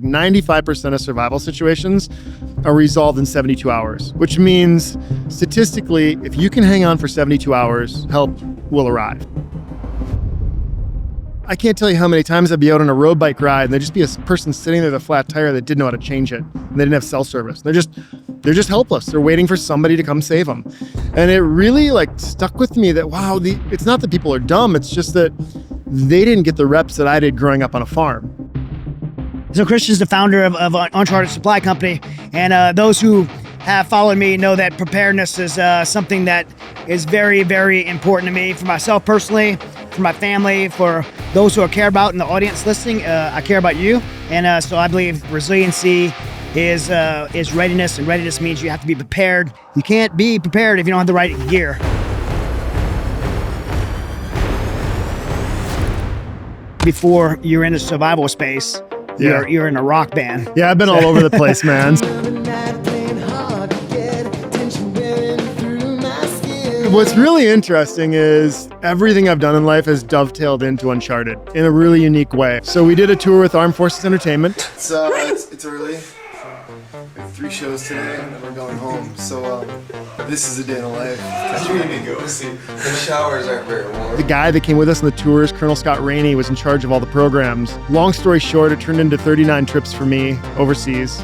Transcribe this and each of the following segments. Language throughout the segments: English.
95% of survival situations are resolved in 72 hours, which means statistically, if you can hang on for 72 hours, help will arrive. I can't tell you how many times I'd be out on a road bike ride and there'd just be a person sitting there with a flat tire that didn't know how to change it. And they didn't have cell service. They're just helpless. They're waiting for somebody to come save them. And it really stuck with me that, wow, it's not that people are dumb. It's just that they didn't get the reps that I did growing up on a farm. So Christian's the founder of Uncharted Supply Company. And those who have followed me know that preparedness is something that is very, very important to me, for myself personally, for my family, for those who I care about in the audience listening. I care about you. And so I believe resiliency is readiness, and readiness means you have to be prepared. You can't be prepared if you don't have the right gear. Before you're in a survival space, you're in a rock band. Yeah, I've been all over the place, man. What's really interesting is everything I've done in life has dovetailed into Uncharted in a really unique way. So we did a tour with Armed Forces Entertainment. It's early. We have 3 shows today, and then we're going home. So this is a day in the life. You need to go see. The showers aren't very warm. The guy that came with us on the tours, Colonel Scott Rainey, was in charge of all the programs. Long story short, it turned into 39 trips for me overseas.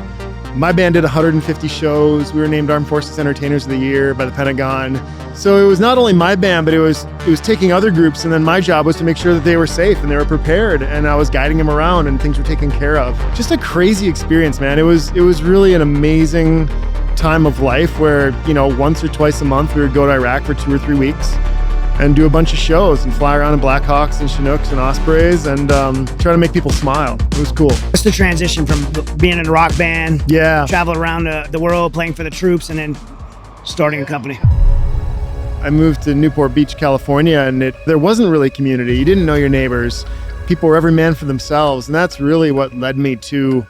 My band did 150 shows. We were named Armed Forces Entertainers of the Year by the Pentagon. So it was not only my band, but it was taking other groups, and then my job was to make sure that they were safe and they were prepared, and I was guiding them around and things were taken care of. Just a crazy experience, man. It was really an amazing time of life where, once or twice a month we would go to Iraq for 2 or 3 weeks and do a bunch of shows and fly around in Blackhawks and Chinooks and Ospreys and try to make people smile. It was cool. What's the transition from being in a rock band, traveling around the world playing for the troops, and then starting a company? I moved to Newport Beach, California, and there wasn't really community. You didn't know your neighbors. People were every man for themselves, and that's really what led me to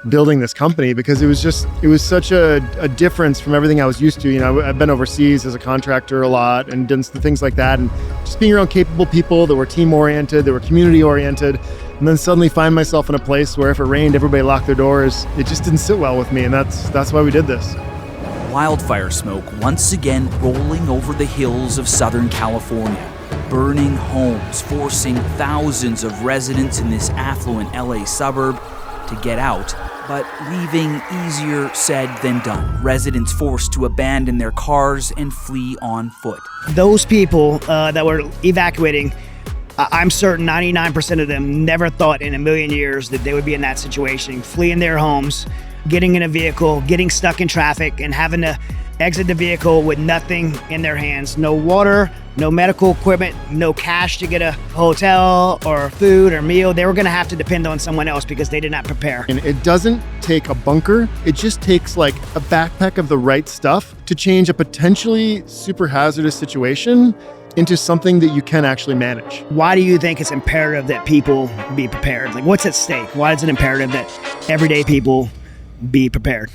building this company, because it was such a difference from everything I was used to. I've been overseas as a contractor a lot and done things like that, and just being around capable people that were team-oriented, that were community-oriented, and then suddenly find myself in a place where if it rained, everybody locked their doors. It just didn't sit well with me, and that's why we did this. Wildfire smoke once again rolling over the hills of Southern California, burning homes, forcing thousands of residents in this affluent LA suburb to get out, but leaving easier said than done. Residents forced to abandon their cars and flee on foot. Those people that were evacuating, I'm certain 99% of them never thought in a million years that they would be in that situation, fleeing their homes, getting in a vehicle, getting stuck in traffic, and having to exit the vehicle with nothing in their hands. No water, no medical equipment, no cash to get a hotel or food or meal. They were gonna have to depend on someone else because they did not prepare. And it doesn't take a bunker. It just takes a backpack of the right stuff to change a potentially super hazardous situation into something that you can actually manage. Why do you think it's imperative that people be prepared? What's at stake? Why is it imperative that everyday people be prepared?